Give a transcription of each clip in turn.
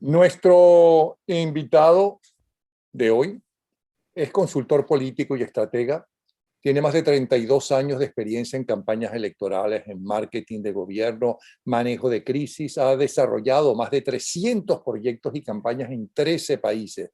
Nuestro invitado de hoy es consultor político y estratega. Tiene más de 32 años de experiencia en campañas electorales, en marketing de gobierno, manejo de crisis. Ha desarrollado más de 300 proyectos y campañas en 13 países,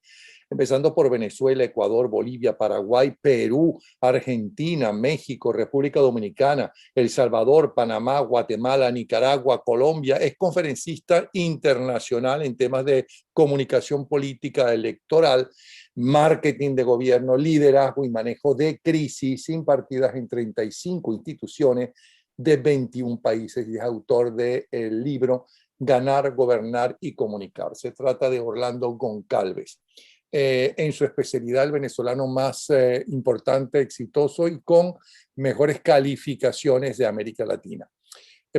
empezando por Venezuela, Ecuador, Bolivia, Paraguay, Perú, Argentina, México, República Dominicana, El Salvador, Panamá, Guatemala, Nicaragua, Colombia. Es conferencista internacional en temas de comunicación política electoral, marketing de gobierno, liderazgo y manejo de crisis, impartidas en 35 instituciones de 21 países, y es autor del libro Ganar, Gobernar y Comunicar. Se trata de Orlando Goncalves. En su especialidad, el venezolano más importante, exitoso y con mejores calificaciones de América Latina.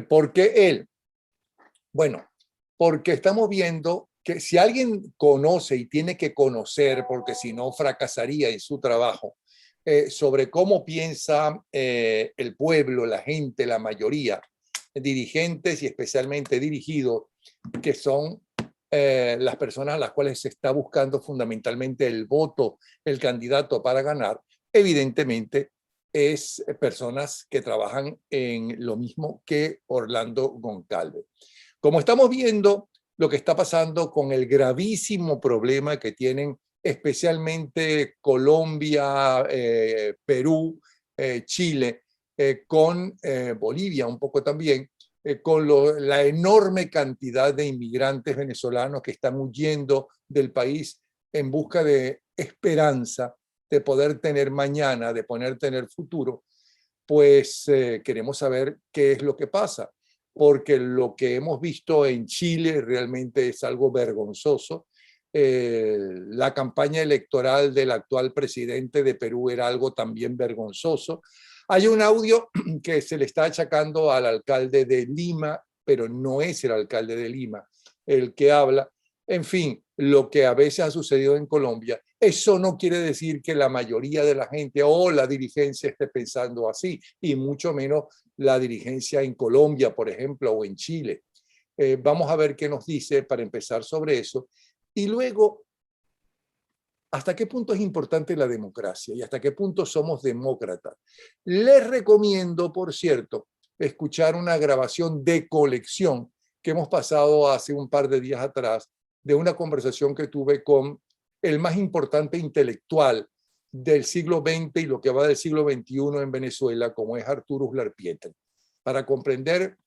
¿Por qué él? Bueno, porque estamos viendo que si alguien conoce y tiene que conocer, porque si no fracasaría en su trabajo, sobre cómo piensa el pueblo, la gente, la mayoría, dirigentes y especialmente dirigidos, que son las personas a las cuales se está buscando fundamentalmente el voto, el candidato para ganar, evidentemente es personas que trabajan en lo mismo que Orlando Goncalves. Como estamos viendo lo que está pasando con el gravísimo problema que tienen especialmente Colombia, Perú, Chile, con Bolivia un poco también, con la enorme cantidad de inmigrantes venezolanos que están huyendo del país en busca de esperanza, de poder tener mañana, de poder tener futuro, pues queremos saber qué es lo que pasa, porque lo que hemos visto en Chile realmente es algo vergonzoso. La campaña electoral del actual presidente de Perú era algo también vergonzoso. Hay un audio que se le está achacando al alcalde de Lima, pero no es el alcalde de Lima el que habla. En fin, lo que a veces ha sucedido en Colombia, eso no quiere decir que la mayoría de la gente o la dirigencia esté pensando así, y mucho menos la dirigencia en Colombia, por ejemplo, o en Chile. Vamos a ver qué nos dice para empezar sobre eso. Y luego, ¿hasta qué punto es importante la democracia y hasta qué punto somos demócratas? Les recomiendo, por cierto, escuchar una grabación de colección que hemos pasado hace un par de días atrás, de una conversación que tuve con el más importante intelectual del siglo XX y lo que va del siglo XXI en Venezuela, como es Arturo Uslar Pietri, para comprender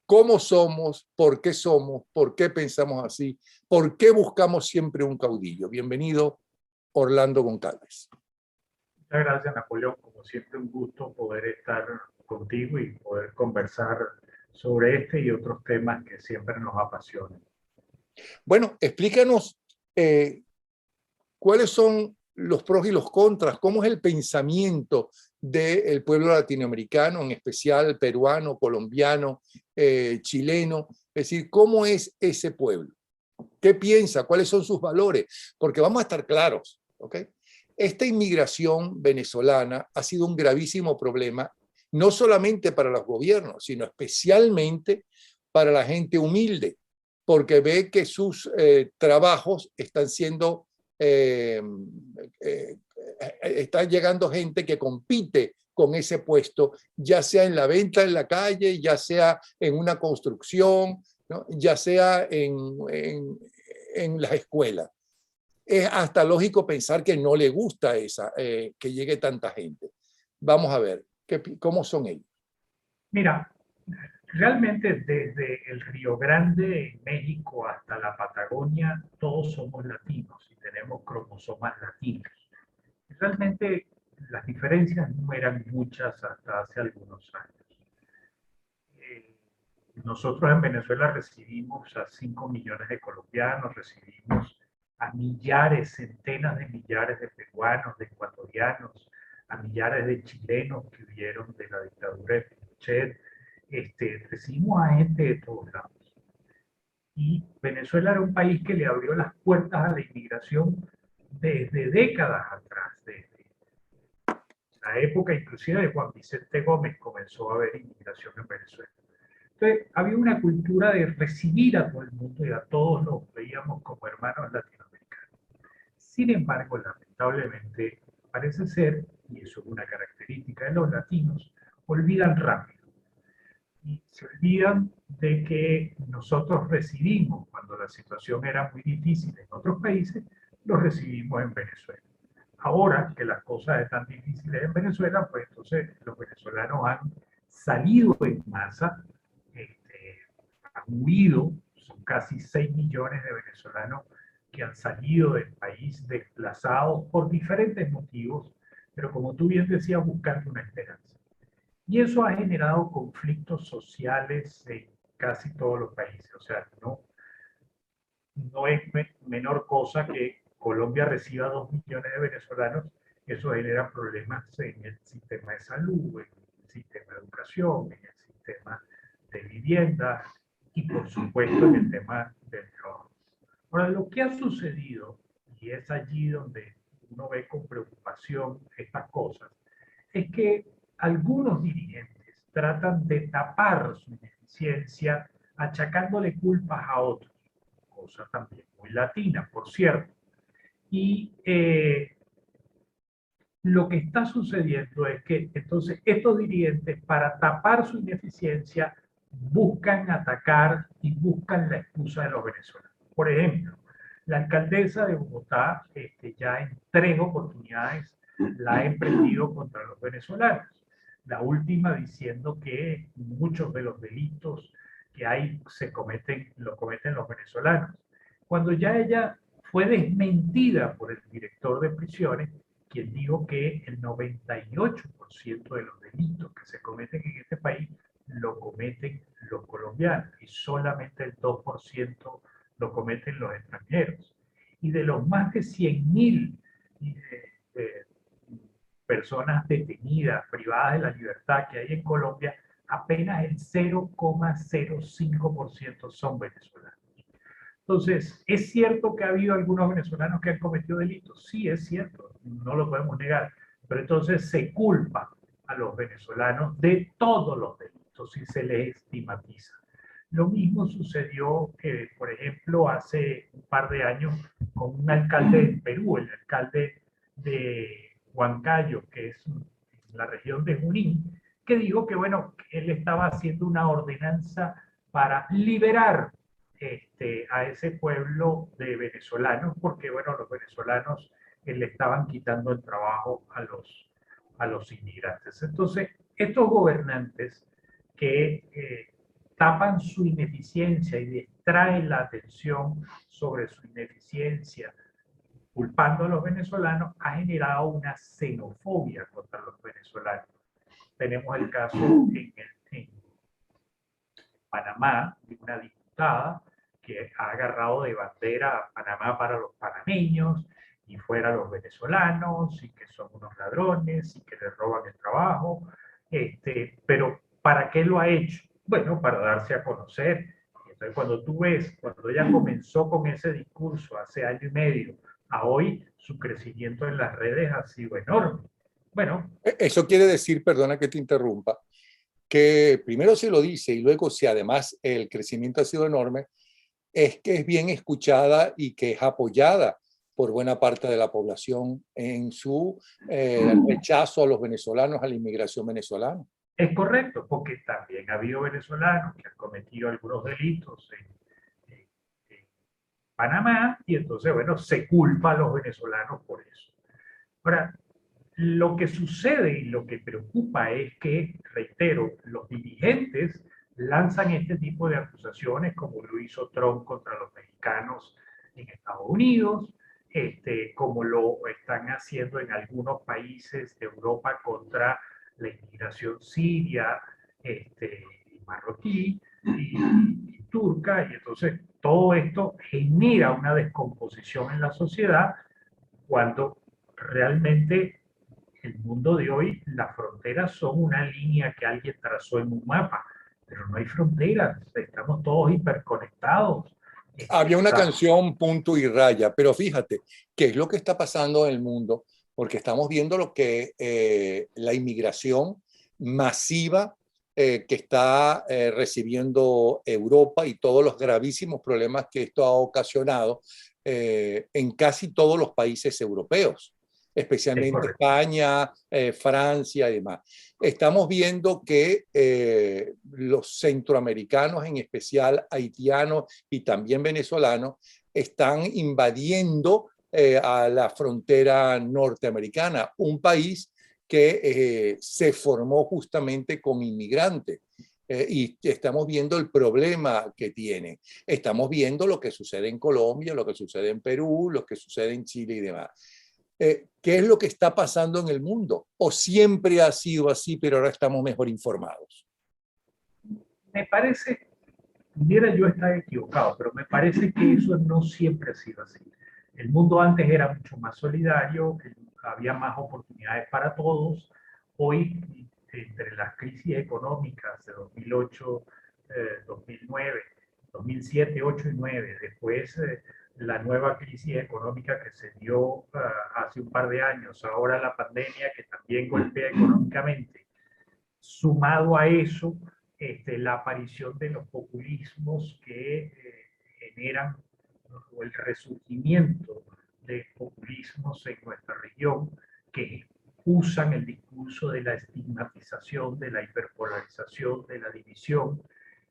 cómo somos, por qué pensamos así, por qué buscamos siempre un caudillo. Bienvenido, Orlando Goncalves. Muchas gracias, Napoleón. Como siempre, un gusto poder estar contigo y poder conversar sobre este y otros temas que siempre nos apasionan. Bueno, explícanos cuáles son los pros y los contras, cómo es el pensamiento del pueblo latinoamericano, en especial peruano, colombiano, chileno, es decir, cómo es ese pueblo, qué piensa, cuáles son sus valores, porque vamos a estar claros, ¿ok? Esta inmigración venezolana ha sido un gravísimo problema, no solamente para los gobiernos, sino especialmente para la gente humilde, porque ve que sus trabajos están siendo, están llegando gente que compite con ese puesto, ya sea en la venta en la calle, ya sea en una construcción, ¿no? Ya sea en las escuelas. Es hasta lógico pensar que no le gusta que llegue tanta gente. Vamos a ver, ¿cómo son ellos? Mira, realmente desde el Río Grande en México hasta la Patagonia, todos somos latinos y tenemos cromosomas latinos. Realmente las diferencias no eran muchas hasta hace algunos años. Nosotros en Venezuela recibimos a 5 millones de colombianos, recibimos a millares, centenas de millares de peruanos, de ecuatorianos, a millares de chilenos que huyeron de la dictadura de Pinochet. Recibimos a gente de todos lados. Y Venezuela era un país que le abrió las puertas a la inmigración desde décadas atrás, desde la época inclusive de Juan Vicente Gómez comenzó a haber inmigración en Venezuela. Entonces, había una cultura de recibir a todo el mundo y a todos los veíamos como hermanos latinoamericanos. Sin embargo, lamentablemente, parece ser, y eso es una característica de los latinos, olvidan rápido. Y se olvidan de que nosotros recibimos, cuando la situación era muy difícil en otros países, los recibimos en Venezuela. Ahora que las cosas están difíciles en Venezuela, pues entonces los venezolanos han salido en masa, han huido, son casi 6 millones de venezolanos que han salido del país desplazados por diferentes motivos, pero como tú bien decías, buscando una esperanza. Y eso ha generado conflictos sociales en casi todos los países. O sea, no es menor cosa que Colombia reciba 2 millones de venezolanos. Eso genera problemas en el sistema de salud, en el sistema de educación, en el sistema de vivienda y por supuesto en el tema del trabajo. Ahora, lo que ha sucedido, y es allí donde uno ve con preocupación estas cosas, es que algunos dirigentes tratan de tapar su ineficiencia achacándole culpas a otros, cosa también muy latina, por cierto. Y lo que está sucediendo es que entonces estos dirigentes, para tapar su ineficiencia, buscan atacar y buscan la excusa de los venezolanos. Por ejemplo, la alcaldesa de Bogotá ya en 3 oportunidades la ha emprendido contra los venezolanos. La última diciendo que muchos de los delitos que hay lo cometen los venezolanos. Cuando ya ella fue desmentida por el director de prisiones, quien dijo que el 98% de los delitos que se cometen en este país lo cometen los colombianos y solamente el 2% lo cometen los extranjeros. Y de los más de 100.000 personas detenidas, privadas de la libertad que hay en Colombia, apenas el 0,05% son venezolanos. Entonces, ¿es cierto que ha habido algunos venezolanos que han cometido delitos? Sí, es cierto, no lo podemos negar, pero entonces se culpa a los venezolanos de todos los delitos y se les estigmatiza. Lo mismo sucedió, por ejemplo, hace un par de años con un alcalde en Perú, el alcalde de Huancayo, que es en la región de Junín, que dijo que, bueno, él estaba haciendo una ordenanza para liberar a ese pueblo de venezolanos, porque, bueno, los venezolanos le estaban quitando el trabajo a los inmigrantes. Entonces, estos gobernantes que tapan su ineficiencia y distraen la atención sobre su ineficiencia, culpando a los venezolanos, ha generado una xenofobia contra los venezolanos. Tenemos el caso en Panamá de una diputada que ha agarrado de bandera a Panamá para los panameños y fuera los venezolanos y que son unos ladrones y que les roban el trabajo. Pero ¿para qué lo ha hecho? Bueno, para darse a conocer. Entonces, cuando tú ves, cuando ella comenzó con ese discurso hace año y medio, a hoy su crecimiento en las redes ha sido enorme. Bueno. Eso quiere decir, perdona que te interrumpa, que primero se lo dice y luego si además el crecimiento ha sido enorme, es que es bien escuchada y que es apoyada por buena parte de la población en su rechazo a los venezolanos, a la inmigración venezolana. Es correcto, porque también ha habido venezolanos que han cometido algunos delitos en Panamá y entonces, bueno, se culpa a los venezolanos por eso. Ahora, lo que sucede y lo que preocupa es que, reitero, los dirigentes lanzan este tipo de acusaciones como lo hizo Trump contra los mexicanos en Estados Unidos, como lo están haciendo en algunos países de Europa contra la inmigración siria, marroquí y turca, y entonces todo esto genera una descomposición en la sociedad cuando realmente el mundo de hoy, las fronteras son una línea que alguien trazó en un mapa, pero no hay fronteras, estamos todos hiperconectados. Había una canción punto y raya, pero fíjate, ¿qué es lo que está pasando en el mundo? Porque estamos viendo lo que la inmigración masiva que está recibiendo Europa y todos los gravísimos problemas que esto ha ocasionado en casi todos los países europeos, especialmente España, Francia y demás. Estamos viendo que los centroamericanos, en especial haitianos y también venezolanos, están invadiendo a la frontera norteamericana, un país que se formó justamente con inmigrantes. Y estamos viendo el problema que tiene. Estamos viendo lo que sucede en Colombia, lo que sucede en Perú, lo que sucede en Chile y demás. ¿Qué es lo que está pasando en el mundo? ¿O siempre ha sido así, pero ahora estamos mejor informados? Me parece, pudiera yo estar equivocado, pero me parece que eso no siempre ha sido así. El mundo antes era mucho más solidario, había más oportunidades para todos. Hoy, entre las crisis económicas de 2008, 2009, 2007, 8 y 9, después la nueva crisis económica que se dio hace un par de años, ahora la pandemia que también golpea económicamente, sumado a eso, la aparición de los populismos que generan, o el resurgimiento de populismos en nuestra región que usan el discurso de la estigmatización, de la hiperpolarización, de la división,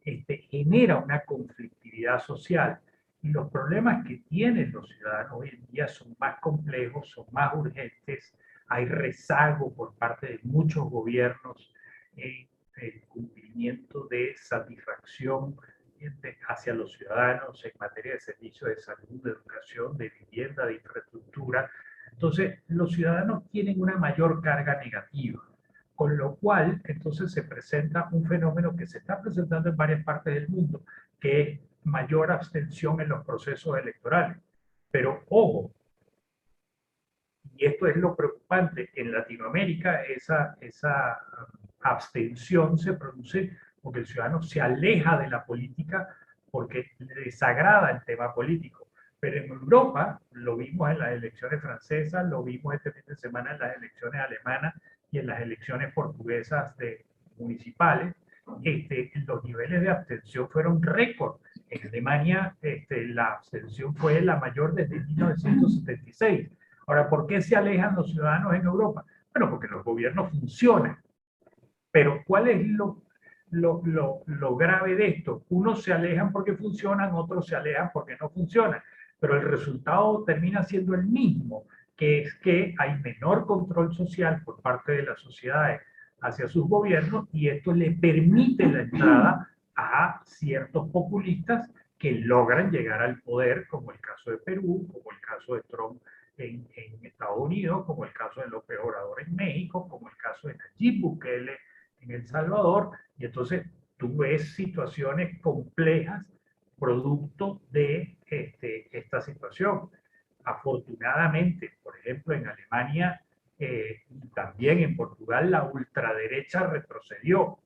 genera una conflictividad social. Y los problemas que tienen los ciudadanos hoy en día son más complejos, son más urgentes, hay rezago por parte de muchos gobiernos en el cumplimiento de satisfacción hacia los ciudadanos en materia de servicios de salud, de educación, de vivienda, de infraestructura. Entonces, los ciudadanos tienen una mayor carga negativa, con lo cual entonces se presenta un fenómeno que se está presentando en varias partes del mundo, que es mayor abstención en los procesos electorales. Pero ojo, y esto es lo preocupante, en Latinoamérica esa abstención se produce porque el ciudadano se aleja de la política porque le desagrada el tema político. Pero en Europa, lo vimos en las elecciones francesas, lo vimos este fin de semana en las elecciones alemanas y en las elecciones portuguesas municipales, los niveles de abstención fueron récord. En Alemania la abstención fue la mayor desde 1976. Ahora, ¿por qué se alejan los ciudadanos en Europa? Bueno, porque los gobiernos funcionan. Pero ¿cuál es lo grave de esto? Unos se alejan porque funcionan, otros se alejan porque no funcionan. Pero el resultado termina siendo el mismo, que es que hay menor control social por parte de las sociedades hacia sus gobiernos y esto le permite la entrada a ciertos populistas que logran llegar al poder, como el caso de Perú, como el caso de Trump en Estados Unidos, como el caso de López Obrador en México, como el caso de Nayib Bukele en El Salvador, y entonces tú ves situaciones complejas producto de esta situación. Afortunadamente, por ejemplo, en Alemania y también en Portugal, la ultraderecha retrocedió,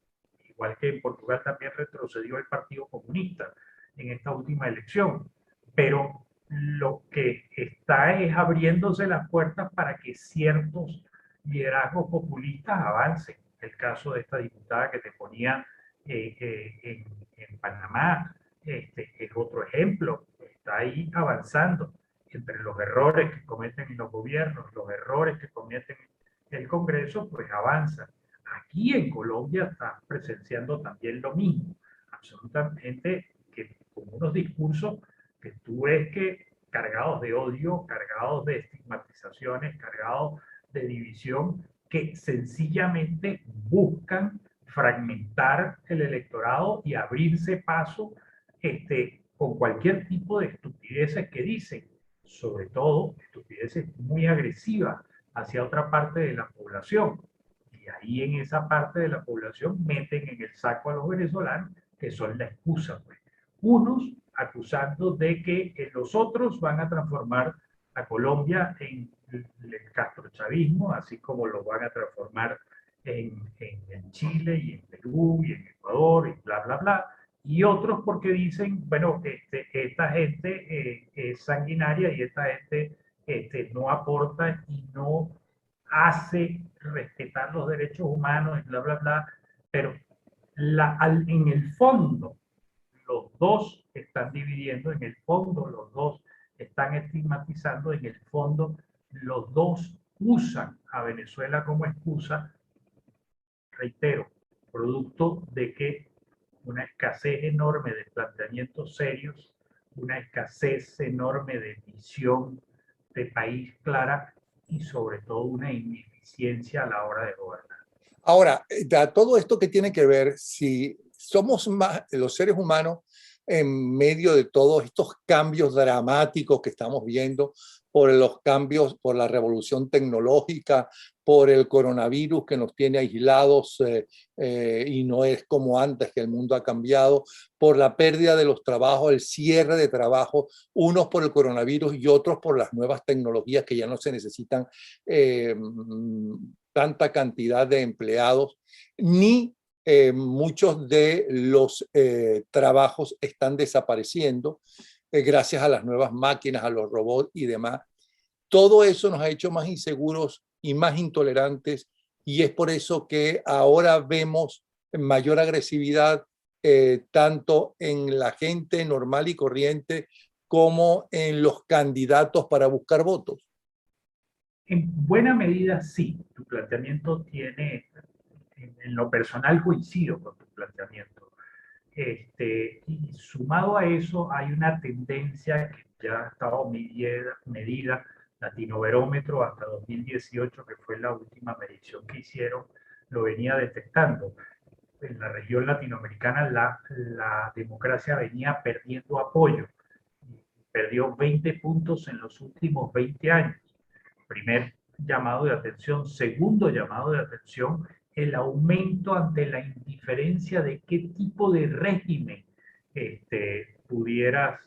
igual que en Portugal también retrocedió el Partido Comunista en esta última elección, pero lo que está es abriéndose las puertas para que ciertos liderazgos populistas avancen. El caso de esta diputada que te ponía en Panamá es otro ejemplo, está ahí avanzando entre los errores que cometen los gobiernos, los errores que cometen el Congreso, pues avanza. Aquí en Colombia está presenciando también lo mismo, absolutamente que con unos discursos que tú ves que cargados de odio, cargados de estigmatizaciones, cargados de división, que sencillamente buscan fragmentar el electorado y abrirse paso con cualquier tipo de estupideces que dicen, sobre todo estupideces muy agresivas hacia otra parte de la población. Y ahí en esa parte de la población meten en el saco a los venezolanos, que son la excusa, pues. Unos acusando de que los otros van a transformar a Colombia en el castrochavismo, así como lo van a transformar en Chile y en Perú y en Ecuador y bla, bla, bla. Y otros porque dicen, bueno, esta gente es sanguinaria y esta gente no aporta y no hace respetar los derechos humanos y bla, bla, bla. Pero En el fondo, los dos están dividiendo, en el fondo los dos están estigmatizando, en el fondo los dos usan a Venezuela como excusa, reitero, producto de que una escasez enorme de planteamientos serios, una escasez enorme de visión de país clara y sobre todo una ineficiencia a la hora de gobernar. Ahora, todo esto que tiene que ver, si somos más los seres humanos en medio de todos estos cambios dramáticos que estamos viendo, por los cambios, por la revolución tecnológica, por el coronavirus que nos tiene aislados y no es como antes, que el mundo ha cambiado, por la pérdida de los trabajos, el cierre de trabajo, unos por el coronavirus y otros por las nuevas tecnologías que ya no se necesitan tanta cantidad de empleados, ni muchos de los trabajos están desapareciendo gracias a las nuevas máquinas, a los robots y demás. Todo eso nos ha hecho más inseguros y más intolerantes y es por eso que ahora vemos mayor agresividad tanto en la gente normal y corriente como en los candidatos para buscar votos. En buena medida sí, tu planteamiento tiene, en lo personal coincido con tu planteamiento. Y sumado a eso hay una tendencia que ya ha estado medida, Latinobarómetro hasta 2018, que fue la última medición que hicieron, lo venía detectando. En la región latinoamericana la democracia venía perdiendo apoyo, perdió 20 puntos en los últimos 20 años. Primer llamado de atención. Segundo llamado de atención, el aumento ante la indiferencia de qué tipo de régimen pudieras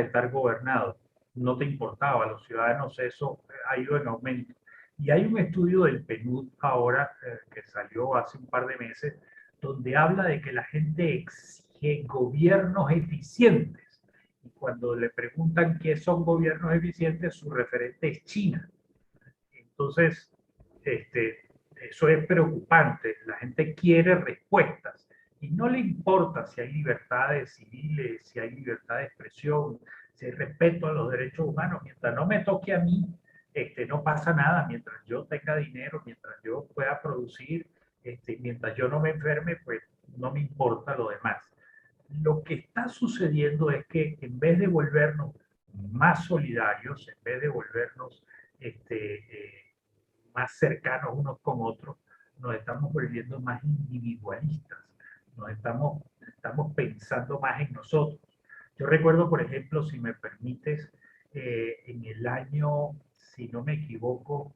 estar gobernado. No te importaba, a los ciudadanos eso ha ido en aumento. Y hay un estudio del PNUD ahora que salió hace un par de meses, donde habla de que la gente exige gobiernos eficientes. Y cuando le preguntan qué son gobiernos eficientes, su referente es China. Entonces, eso es preocupante. La gente quiere respuestas y no le importa si hay libertades civiles, si hay libertad de expresión, si hay respeto a los derechos humanos. Mientras no me toque a mí, no pasa nada. Mientras yo tenga dinero, mientras yo pueda producir, mientras yo no me enferme, pues no me importa lo demás. Lo que está sucediendo es que en vez de volvernos más solidarios, en vez de volvernos más cercanos unos con otros, nos estamos volviendo más individualistas, estamos pensando más en nosotros. Yo recuerdo, por ejemplo, si me permites, en el año, si no me equivoco,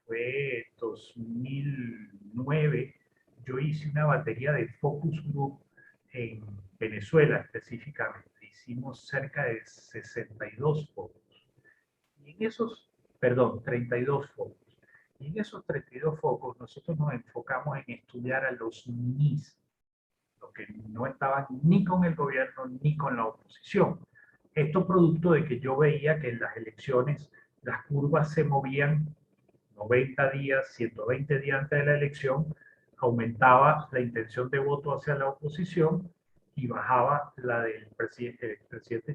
fue 2009, yo hice una batería de focus group en Venezuela específicamente. Hicimos cerca de 62 focos. Y en esos, perdón, 32 focos. Y en esos 32 focos nosotros nos enfocamos en estudiar a los ninis, los que no estaban ni con el gobierno ni con la oposición. Esto producto de que yo veía que en las elecciones las curvas se movían 90 días, 120 días antes de la elección, aumentaba la intención de voto hacia la oposición y bajaba la del presidente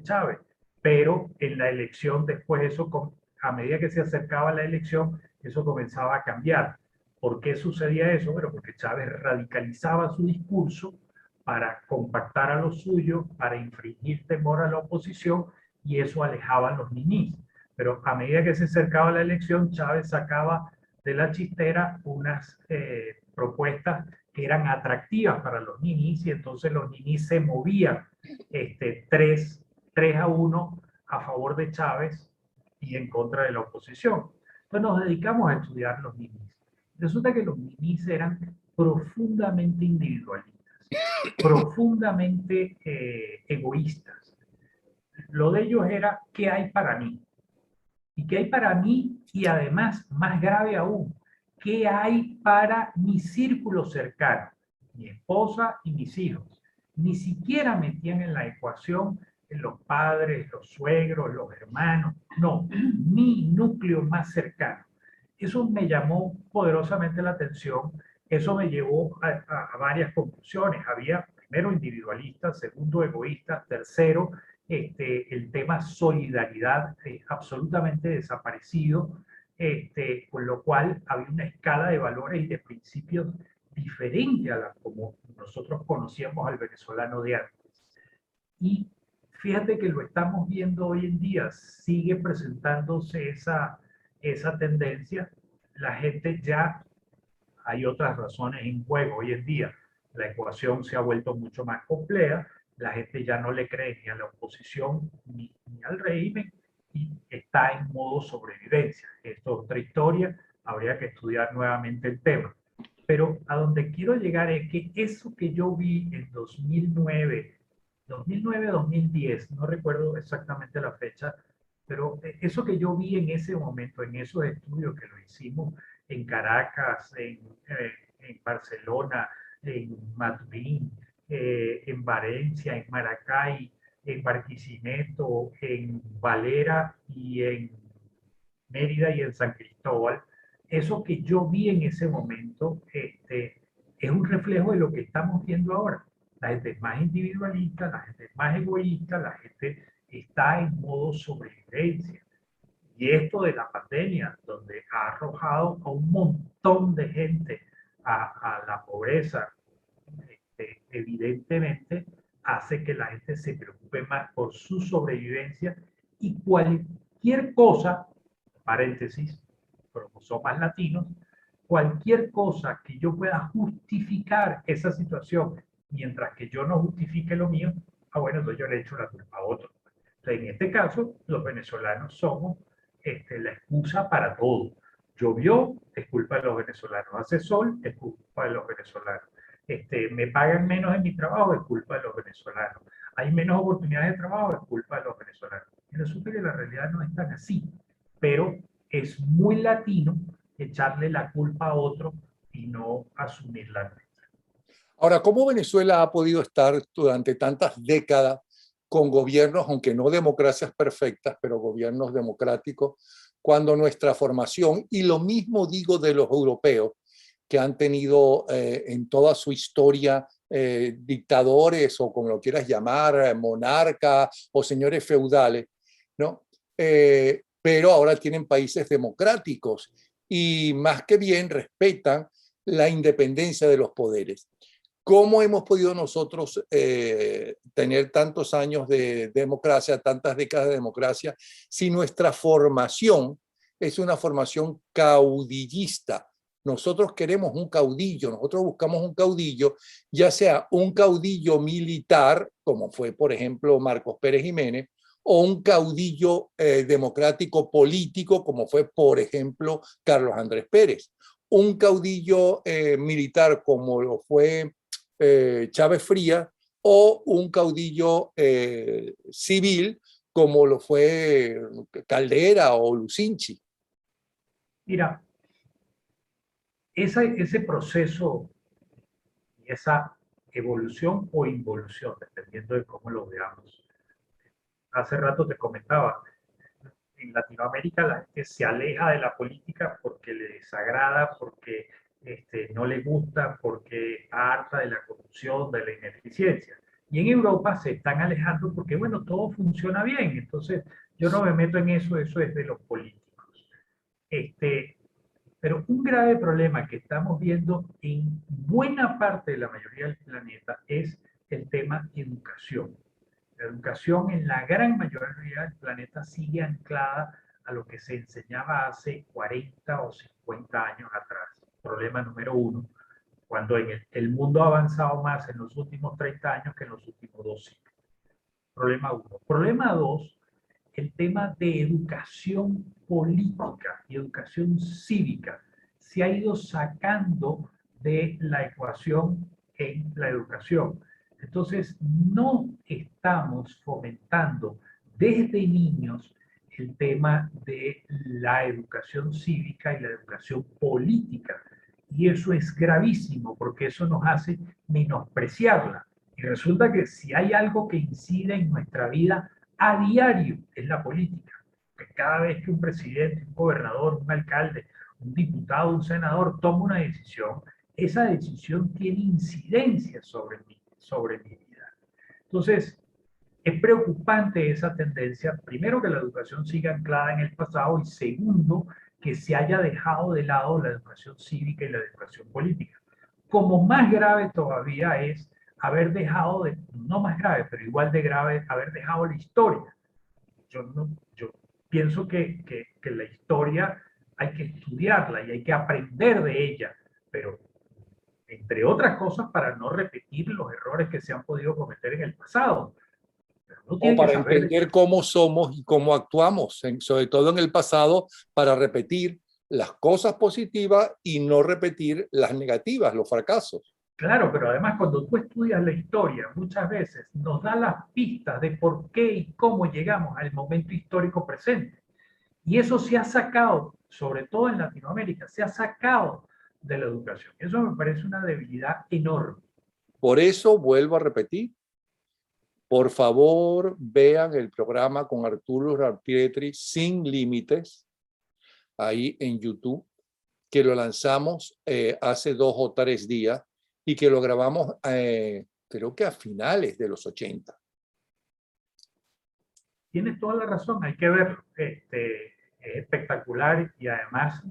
Chávez. Pero en la elección después eso, a medida que se acercaba la elección, eso comenzaba a cambiar. ¿Por qué sucedía eso? Bueno, porque Chávez radicalizaba su discurso para compactar a los suyos, para infringir temor a la oposición, y eso alejaba a los ninis. Pero a medida que se acercaba la elección, Chávez sacaba de la chistera unas propuestas que eran atractivas para los ninis, y entonces los ninis se movían 3-1 a favor de Chávez y en contra de la oposición. Entonces nos dedicamos a estudiar los ninis. Resulta que los ninis eran profundamente individualistas, profundamente egoístas. Lo de ellos era, ¿qué hay para mí? ¿Y qué hay para mí? Y además, más grave aún, ¿qué hay para mi círculo cercano? Mi esposa y mis hijos. Ni siquiera metían en la ecuación los padres, los suegros, los hermanos. No, mi núcleo más cercano. Eso me llamó poderosamente la atención Eso me llevó a varias conclusiones. Había, primero, individualistas, segundo, egoístas, tercero, el tema solidaridad absolutamente desaparecido, con lo cual había una escala de valores y de principios diferente a la como nosotros conocíamos al venezolano de antes. Y fíjate que lo estamos viendo hoy en día, sigue presentándose esa tendencia. La gente ya, hay otras razones en juego hoy en día. La ecuación se ha vuelto mucho más compleja, la gente ya no le cree ni a la oposición ni al régimen y está en modo sobrevivencia. Esto es otra historia, habría que estudiar nuevamente el tema. Pero a donde quiero llegar es que eso que yo vi en 2010, no recuerdo exactamente la fecha, pero eso que yo vi en ese momento, en esos estudios que lo hicimos en Caracas, en Barcelona, en Madrid, en Valencia, en Maracay, en Barquisimeto, en Valera y en Mérida y en San Cristóbal, eso que yo vi en ese momento es un reflejo de lo que estamos viendo ahora. La gente es más individualista, la gente es más egoísta, la gente está en modo sobrevivencia. Y esto de la pandemia, donde ha arrojado a un montón de gente a la pobreza, evidentemente hace que la gente se preocupe más por su sobrevivencia y cualquier cosa, paréntesis, cromosomas latinos, cualquier cosa que yo pueda justificar esa situación, mientras que yo no justifique lo mío, bueno, entonces yo le echo la culpa a otro. Entonces, en este caso, los venezolanos somos la excusa para todo. Llovió, es culpa de los venezolanos. Hace sol, es culpa de los venezolanos. Me pagan menos en mi trabajo, es culpa de los venezolanos. Hay menos oportunidades de trabajo, es culpa de los venezolanos. Y resulta que la realidad no es tan así, pero es muy latino echarle la culpa a otro y no asumir la nuestra. Ahora, ¿cómo Venezuela ha podido estar durante tantas décadas con gobiernos, aunque no democracias perfectas, pero gobiernos democráticos, cuando nuestra formación, y lo mismo digo de los europeos, que han tenido en toda su historia dictadores o como lo quieras llamar, monarcas o señores feudales, ¿no? Pero ahora tienen países democráticos y más que bien respetan la independencia de los poderes. ¿Cómo hemos podido nosotros tener tantos años de democracia, tantas décadas de democracia, si nuestra formación es una formación caudillista? Nosotros queremos un caudillo, nosotros buscamos un caudillo, ya sea un caudillo militar, como fue, por ejemplo, Marcos Pérez Jiménez, o un caudillo democrático político, como fue, por ejemplo, Carlos Andrés Pérez. Un caudillo militar, como lo fue Chávez Frías, o un caudillo civil como lo fue Caldera o Lucinchi. Mira, ese proceso y esa evolución o involución, dependiendo de cómo lo veamos. Hace rato te comentaba, en Latinoamérica la gente se aleja de la política porque le desagrada, porque no le gusta, porque está harta de la corrupción, de la ineficiencia. Y en Europa se están alejando porque, bueno, todo funciona bien. Entonces, yo no me meto en eso, eso es de los políticos. Pero un grave problema que estamos viendo en buena parte de la mayoría del planeta es el tema educación. La educación en la gran mayoría del planeta sigue anclada a lo que se enseñaba hace 40 o 50 años atrás. Problema número uno, cuando el mundo ha avanzado más en los últimos 30 años que en los últimos 2 siglos. Problema uno. Problema dos, el tema de educación política y educación cívica se ha ido sacando de la ecuación en la educación. Entonces, no estamos fomentando desde niños el tema de la educación cívica y la educación política. Y eso es gravísimo porque eso nos hace menospreciarla. Y resulta que si hay algo que incide en nuestra vida a diario es la política. Que cada vez que un presidente, un gobernador, un alcalde, un diputado, un senador toma una decisión, esa decisión tiene incidencia sobre mi vida. Entonces, es preocupante esa tendencia, primero que la educación siga anclada en el pasado y segundo, que se haya dejado de lado la educación cívica y la educación política. Como más grave todavía es haber dejado de, no más grave, pero igual de grave, haber dejado la historia. Yo pienso que la historia hay que estudiarla y hay que aprender de ella, pero entre otras cosas para no repetir los errores que se han podido cometer en el pasado. Pero uno O tiene que para saber, entender cómo somos y cómo actuamos, sobre todo en el pasado, para repetir las cosas positivas y no repetir las negativas, los fracasos. claro, pero además cuando tú estudias la historia, muchas veces nos da las pistas de por qué y cómo llegamos al momento histórico presente. Y eso se ha sacado, sobre todo en Latinoamérica, se ha sacado de la educación. Eso me parece una debilidad enorme. Por eso vuelvo a repetir, por favor vean el programa con Arturo Rampietri Sin Límites, ahí en YouTube, que lo lanzamos hace 2 o 3 días y que lo grabamos creo que a finales de los 80. Tienes toda la razón, hay que verlo. Es espectacular y además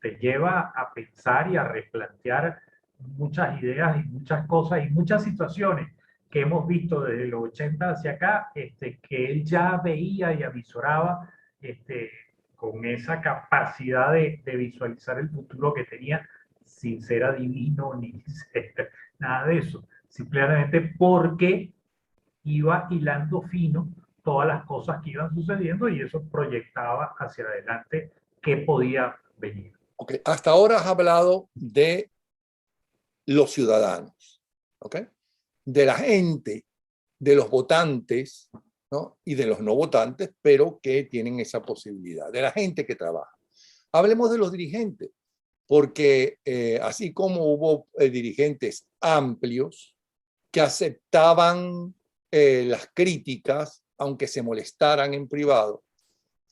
te lleva a pensar y a replantear muchas ideas y muchas cosas y muchas situaciones que hemos visto desde los 80 hacia acá, que él ya veía y avisoraba con esa capacidad de visualizar el futuro que tenía sin ser adivino ni ser nada de eso, simplemente porque iba hilando fino todas las cosas que iban sucediendo y eso proyectaba hacia adelante qué podía venir. Okay. Hasta ahora has hablado de los ciudadanos, ¿okay? De la gente, de los votantes, ¿no? Y de los no votantes, pero que tienen esa posibilidad, de la gente que trabaja. Hablemos de los dirigentes, porque así como hubo dirigentes amplios que aceptaban las críticas, aunque se molestaran en privado,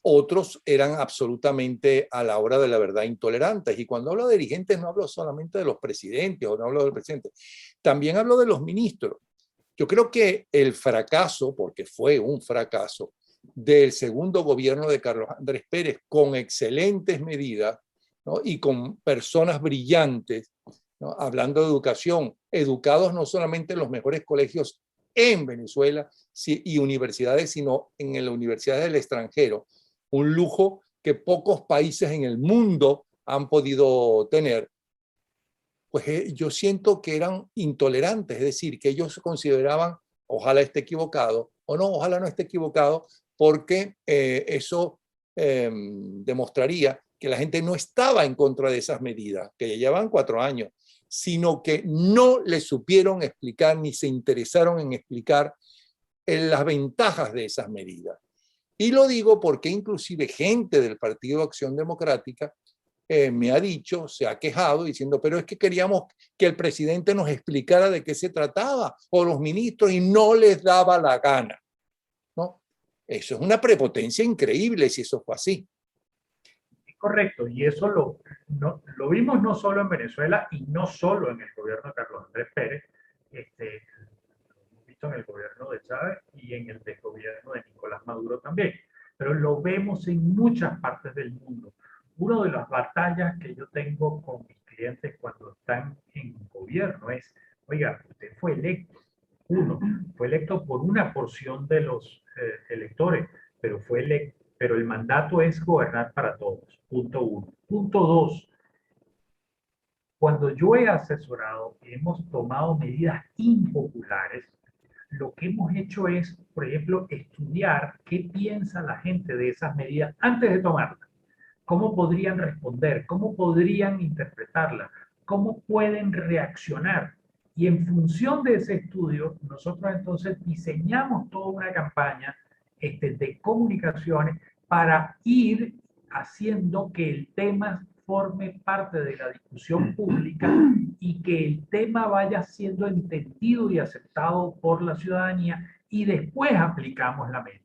otros eran absolutamente a la hora de la verdad intolerantes. Y cuando hablo de dirigentes no hablo solamente de los presidentes o no hablo del presidente, también hablo de los ministros. Yo creo que el fracaso, porque fue un fracaso, del segundo gobierno de Carlos Andrés Pérez, con excelentes medidas, ¿no? Y con personas brillantes, ¿no? Hablando de educación, educados no solamente en los mejores colegios en Venezuela y universidades, sino en las universidades del extranjero, un lujo que pocos países en el mundo han podido tener. Pues yo siento que eran intolerantes, es decir, que ellos consideraban, ojalá esté equivocado, o no, ojalá no esté equivocado, porque eso demostraría que la gente no estaba en contra de esas medidas, que ya llevan 4 años, sino que no le supieron explicar ni se interesaron en explicar las ventajas de esas medidas. Y lo digo porque inclusive gente del Partido Acción Democrática me ha dicho, se ha quejado diciendo, pero es que queríamos que el presidente nos explicara de qué se trataba, o los ministros, y no les daba la gana, ¿no? Eso es una prepotencia increíble si eso fue así. Es correcto, y eso lo vimos no solo en Venezuela y no solo en el gobierno de Carlos Andrés Pérez, lo hemos visto en el gobierno de Chávez y en el gobierno de Nicolás Maduro también, pero lo vemos en muchas partes del mundo. Una de las batallas que yo tengo con mis clientes cuando están en gobierno es, oiga, usted fue electo, fue electo por una porción de los electores, pero el mandato es gobernar para todos, punto uno. Punto dos, cuando yo he asesorado y hemos tomado medidas impopulares, lo que hemos hecho es, por ejemplo, estudiar qué piensa la gente de esas medidas antes de tomarlas. ¿Cómo podrían responder? ¿Cómo podrían interpretarla? ¿Cómo pueden reaccionar? Y en función de ese estudio, nosotros entonces diseñamos toda una campaña de comunicaciones para ir haciendo que el tema forme parte de la discusión pública y que el tema vaya siendo entendido y aceptado por la ciudadanía y después aplicamos la medida.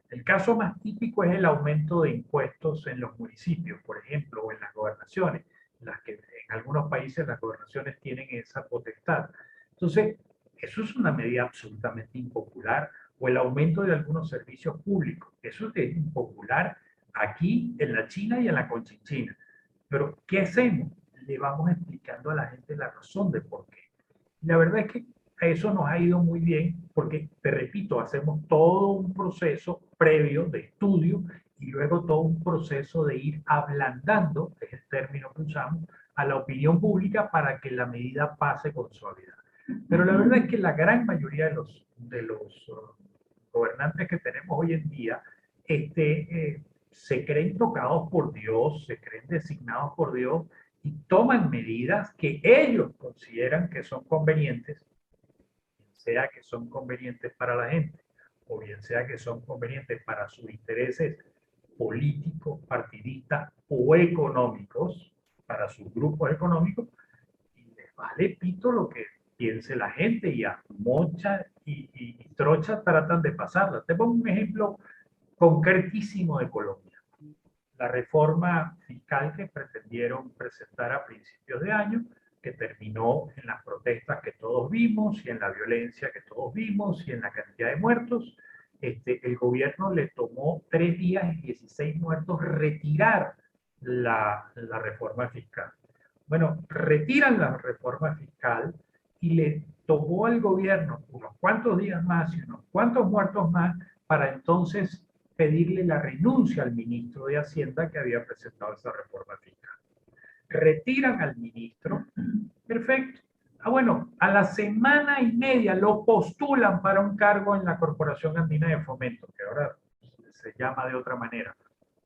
El caso más típico es el aumento de impuestos en los municipios, por ejemplo, o en las gobernaciones. las que en algunos países las gobernaciones tienen esa potestad. Entonces, eso es una medida absolutamente impopular, o el aumento de algunos servicios públicos. Eso es impopular aquí, en la China y en la Conchinchina. Pero, ¿qué hacemos? Le vamos explicando a la gente la razón de por qué. La verdad es que a eso nos ha ido muy bien porque, te repito, hacemos todo un proceso previo de estudio y luego todo un proceso de ir ablandando, que es el término que usamos, a la opinión pública para que la medida pase con suavidad. Pero la verdad es que la gran mayoría de los gobernantes que tenemos hoy en día se creen tocados por Dios, se creen designados por Dios y toman medidas que ellos consideran que son convenientes, sea que son convenientes para la gente o bien sea que son convenientes para sus intereses políticos, partidistas o económicos, para sus grupos económicos, y les vale pito lo que piense la gente y a mocha y trocha tratan de pasarla. Te pongo un ejemplo concretísimo de Colombia. La reforma fiscal que pretendieron presentar a principios de año, que terminó en las protestas que todos vimos y en la violencia que todos vimos y en la cantidad de muertos, el gobierno le tomó 3 días y 16 muertos retirar la reforma fiscal. Bueno, retiran la reforma fiscal y le tomó al gobierno unos cuantos días más y unos cuantos muertos más para entonces pedirle la renuncia al ministro de Hacienda que había presentado esa reforma fiscal. Retiran al ministro, perfecto. Ah, bueno, a la semana y media lo postulan para un cargo en la Corporación Andina de Fomento, que ahora se llama de otra manera.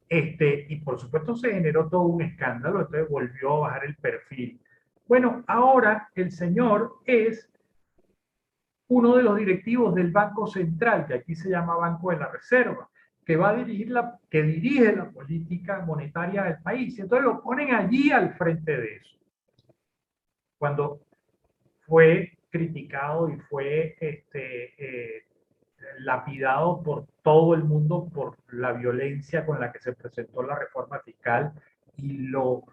Y por supuesto se generó todo un escándalo, entonces volvió a bajar el perfil. Bueno, ahora el señor es uno de los directivos del Banco Central, que aquí se llama Banco de la Reserva, que va a dirigir que dirige la política monetaria del país. Y entonces lo ponen allí al frente de eso. Cuando fue criticado y fue lapidado por todo el mundo por la violencia con la que se presentó la reforma fiscal y lo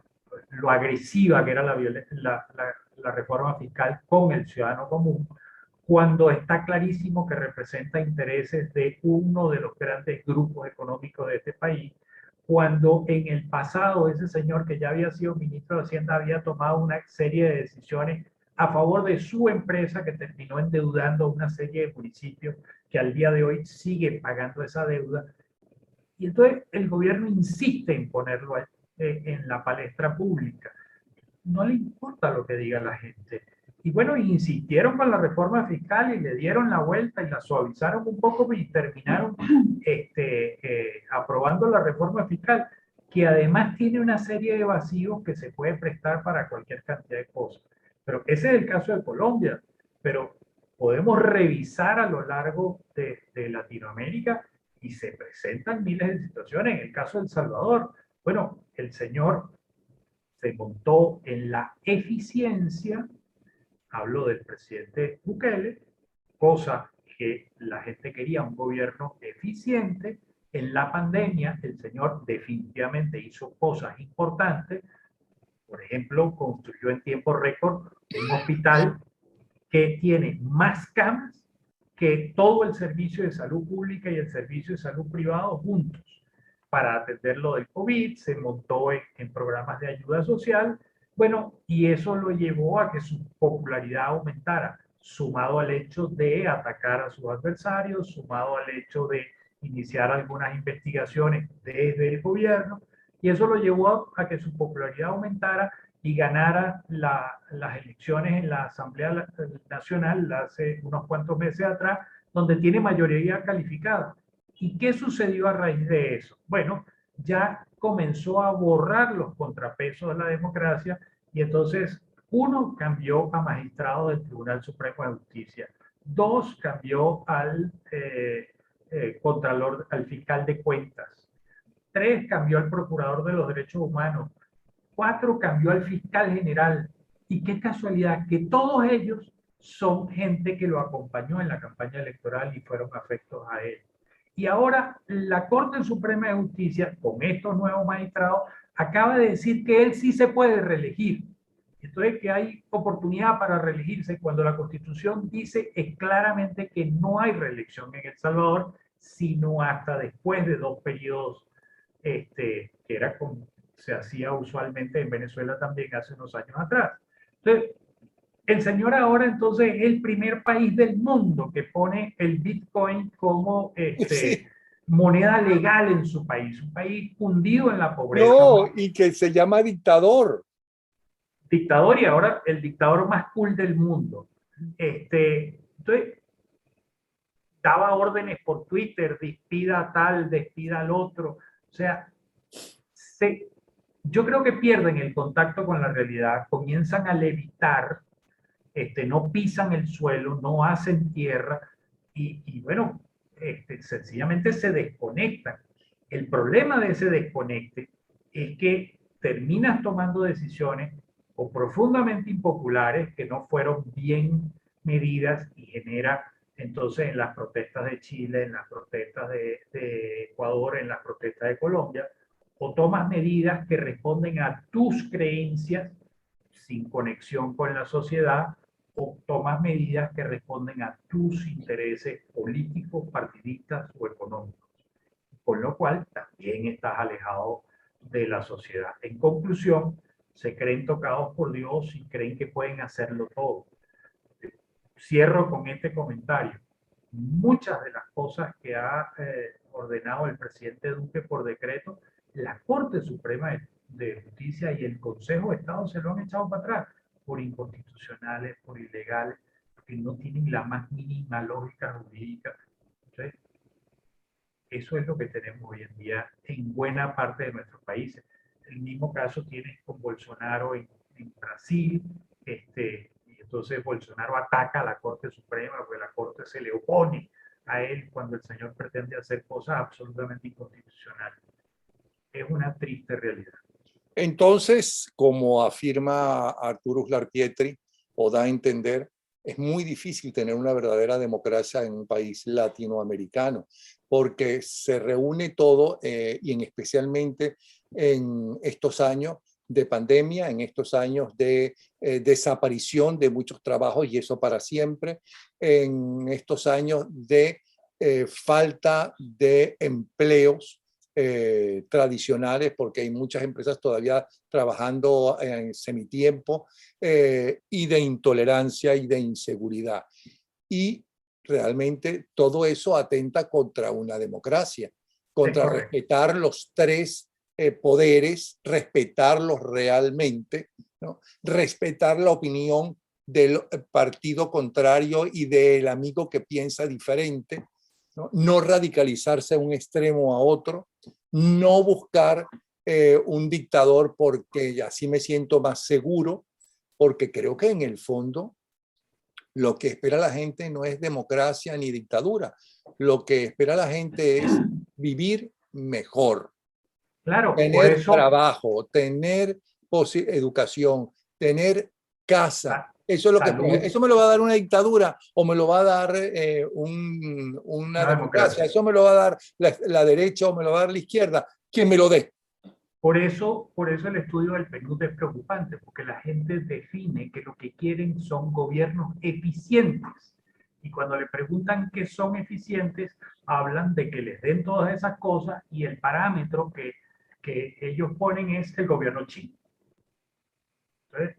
agresiva que era la reforma fiscal con el ciudadano común, cuando está clarísimo que representa intereses de uno de los grandes grupos económicos de este país, cuando en el pasado ese señor que ya había sido ministro de Hacienda había tomado una serie de decisiones a favor de su empresa que terminó endeudando a una serie de municipios que al día de hoy sigue pagando esa deuda. Y entonces el gobierno insiste en ponerlo en la palestra pública. No le importa lo que diga la gente. Y bueno, insistieron con la reforma fiscal y le dieron la vuelta y la suavizaron un poco y terminaron aprobando la reforma fiscal, que además tiene una serie de vacíos que se puede prestar para cualquier cantidad de cosas. Pero ese es el caso de Colombia. Pero podemos revisar a lo largo de Latinoamérica y se presentan miles de situaciones. En el caso de El Salvador, bueno, el señor se montó en la eficiencia, hablo del presidente Bukele, cosa que la gente quería, un gobierno eficiente. En la pandemia, el señor definitivamente hizo cosas importantes. Por ejemplo, construyó en tiempo récord un hospital que tiene más camas que todo el servicio de salud pública y el servicio de salud privado juntos. Para atender lo del COVID, se montó en programas de ayuda social, bueno, y eso lo llevó a que su popularidad aumentara, sumado al hecho de atacar a sus adversarios, sumado al hecho de iniciar algunas investigaciones desde el gobierno, y eso lo llevó a que su popularidad aumentara y ganara las elecciones en la Asamblea Nacional hace unos cuantos meses atrás, donde tiene mayoría calificada. ¿Y qué sucedió a raíz de eso? Bueno, ya comenzó a borrar los contrapesos de la democracia y entonces, uno, cambió a magistrado del Tribunal Supremo de Justicia. Dos, cambió al contralor, al fiscal de cuentas. Tres, cambió al procurador de los derechos humanos. Cuatro, cambió al fiscal general. Y qué casualidad que todos ellos son gente que lo acompañó en la campaña electoral y fueron afectos a él. Y ahora la Corte Suprema de Justicia, con estos nuevos magistrados, acaba de decir que él sí se puede reelegir. Entonces, que hay oportunidad para reelegirse cuando la Constitución dice claramente que no hay reelección en El Salvador, sino hasta después de 2 periodos, que era como se hacía usualmente en Venezuela también hace unos años atrás. Entonces, el señor ahora entonces es el primer país del mundo que pone el Bitcoin como Sí, moneda legal en su país, un país hundido en la pobreza, no, y que se llama dictador. dictador y ahora el dictador más cool del mundo. Entonces, daba órdenes por Twitter, despida a tal, despida al otro. O sea, yo creo que pierden el contacto con la realidad, comienzan a levitar, no pisan el suelo, no hacen tierra y bueno, sencillamente se desconectan. El problema de ese desconecte es que terminas tomando decisiones o profundamente impopulares que no fueron bien medidas y genera entonces en las protestas de Chile, en las protestas de Ecuador, en las protestas de Colombia, o tomas medidas que responden a tus creencias sin conexión con la sociedad, o tomas medidas que responden a tus intereses políticos, partidistas o económicos, con lo cual también estás alejado de la sociedad. En conclusión, se creen tocados por Dios y creen que pueden hacerlo todo. Cierro con este comentario. Muchas de las cosas que ha ordenado el presidente Duque por decreto, la Corte Suprema de Justicia y el Consejo de Estado se lo han echado para atrás por inconstitucionales, por ilegales, que no tienen la más mínima lógica jurídica. Entonces, eso es lo que tenemos hoy en día en buena parte de nuestros países. El mismo caso tienes con Bolsonaro en Brasil, y entonces Bolsonaro ataca a la Corte Suprema porque la Corte se le opone a él cuando el señor pretende hacer cosas absolutamente inconstitucionales. Es una triste realidad. Entonces, como afirma Arturo Uslar Pietri, o da a entender, es muy difícil tener una verdadera democracia en un país latinoamericano, porque se reúne todo, y especialmente en estos años de pandemia, en estos años de desaparición de muchos trabajos, y eso para siempre, en estos años de falta de empleos tradicionales, porque hay muchas empresas todavía trabajando en semitiempo, y de intolerancia y de inseguridad. Y realmente todo eso atenta contra una democracia, Es contra correcto. respetar los tres poderes, respetarlos realmente, ¿no? Respetar la opinión del partido contrario y del amigo que piensa diferente, ¿no? No radicalizarse de un extremo a otro, no buscar un dictador porque así me siento más seguro, porque creo que en el fondo lo que espera la gente no es democracia ni dictadura, lo que espera la gente es vivir mejor, Claro, por tener eso trabajo, tener educación, tener casa. la Eso es lo que salud, eso me lo va a dar una dictadura o me lo va a dar una una democracia. democracia. Eso me lo va a dar la derecha o me lo va a dar la izquierda. Quien me lo dé. Por eso el estudio del PNUD es preocupante, porque la gente define que lo que quieren son gobiernos eficientes. Y cuando le preguntan qué son eficientes, hablan de que les den todas esas cosas y el parámetro que ellos ponen es el gobierno chino. Entonces,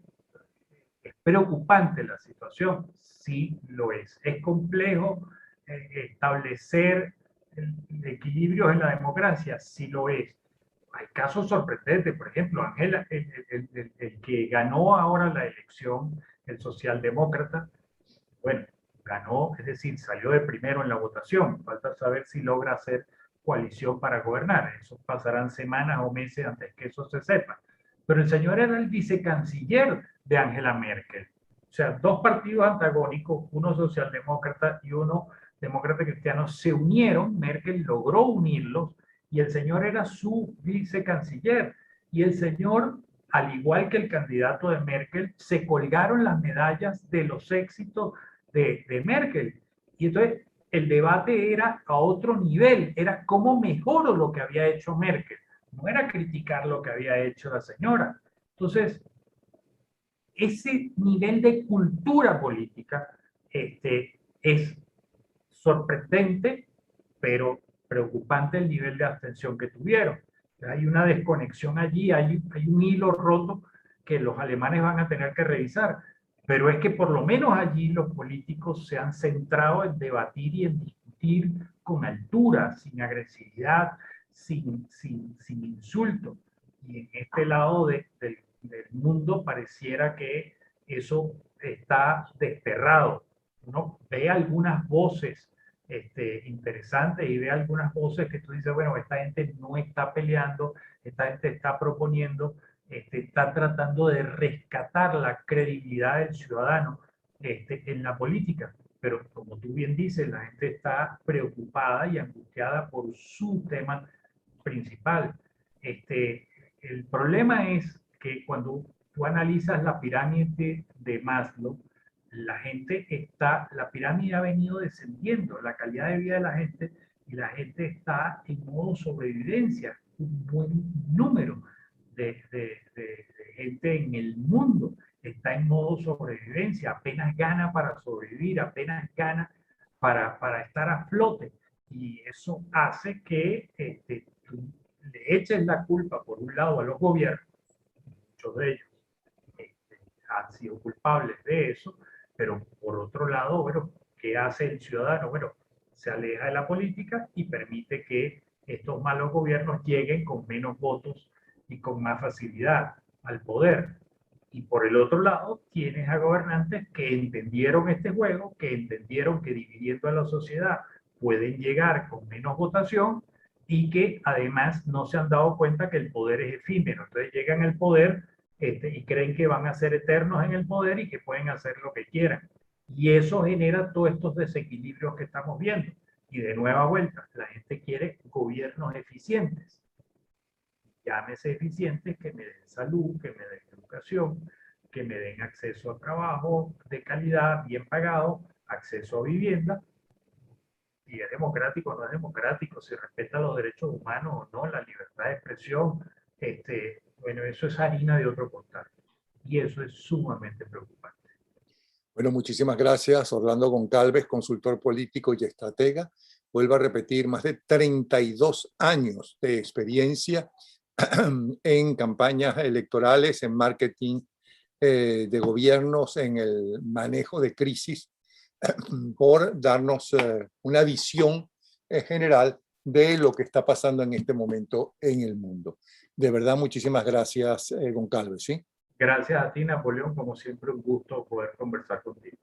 es preocupante la situación, sí lo es. Es complejo establecer equilibrios en la democracia, sí lo es. Hay casos sorprendentes, por ejemplo, Angela, el que ganó ahora la elección, el socialdemócrata, bueno, ganó, es decir, salió de primero en la votación. Falta saber si logra hacer coalición para gobernar. Eso pasarán semanas o meses antes que eso se sepa. Pero el señor era el vicecanciller de Angela Merkel. O sea, dos partidos antagónicos, uno socialdemócrata y uno demócrata cristiano, se unieron. Merkel logró unirlos y el señor era su vicecanciller. Y el señor, al igual que el candidato de Merkel, se colgaron las medallas de los éxitos de Merkel. Y entonces el debate era a otro nivel, era cómo mejoro lo que había hecho Merkel, no era criticar lo que había hecho la señora. Entonces, ese nivel de cultura política es sorprendente, pero preocupante el nivel de abstención que tuvieron. Hay una desconexión allí, hay un hilo roto que los alemanes van a tener que revisar. Pero es que por lo menos allí los políticos se han centrado en debatir y en discutir con altura, sin agresividad, sin insulto. Y en este lado del mundo pareciera que eso está desterrado. Uno ve algunas voces interesantes y ve algunas voces que tú dices, bueno, esta gente no está peleando, esta gente está proponiendo, está tratando de rescatar la credibilidad del ciudadano en la política. Pero como tú bien dices, la gente está preocupada y angustiada por su tema principal. El problema es que cuando tú analizas la pirámide de Maslow, la pirámide ha venido descendiendo, la calidad de vida de la gente, y la gente está en modo sobrevivencia. Un buen número de gente en el mundo está en modo sobrevivencia, apenas gana para sobrevivir, apenas gana para estar a flote. Y eso hace que tú le eches la culpa, por un lado, a los gobiernos, muchos de ellos han sido culpables de eso, pero por otro lado, bueno, ¿qué hace el ciudadano? Bueno, se aleja de la política y permite que estos malos gobiernos lleguen con menos votos y con más facilidad al poder. Y por el otro lado, tienes a gobernantes que entendieron este juego, que entendieron que dividiendo a la sociedad pueden llegar con menos votación y que además no se han dado cuenta que el poder es efímero. Entonces llegan al poder y creen que van a ser eternos en el poder y que pueden hacer lo que quieran. Y eso genera todos estos desequilibrios que estamos viendo. Y de nueva vuelta, la gente quiere gobiernos eficientes. Llámese eficientes que me den salud, que me den educación, que me den acceso a trabajo de calidad, bien pagado, acceso a vivienda. Y es democrático o no es democrático, si respeta los derechos humanos o no, la libertad de expresión, bueno, eso es harina de otro costal. Y eso es sumamente preocupante. Bueno, muchísimas gracias, Orlando Goncalves, consultor político y estratega. Vuelvo a repetir, más de 32 años de experiencia en campañas electorales, en marketing de gobiernos, en el manejo de crisis, por darnos una visión general de lo que está pasando en este momento en el mundo. De verdad, muchísimas gracias, Goncalves, ¿sí? Gracias a ti, Napoleón, como siempre un gusto poder conversar contigo.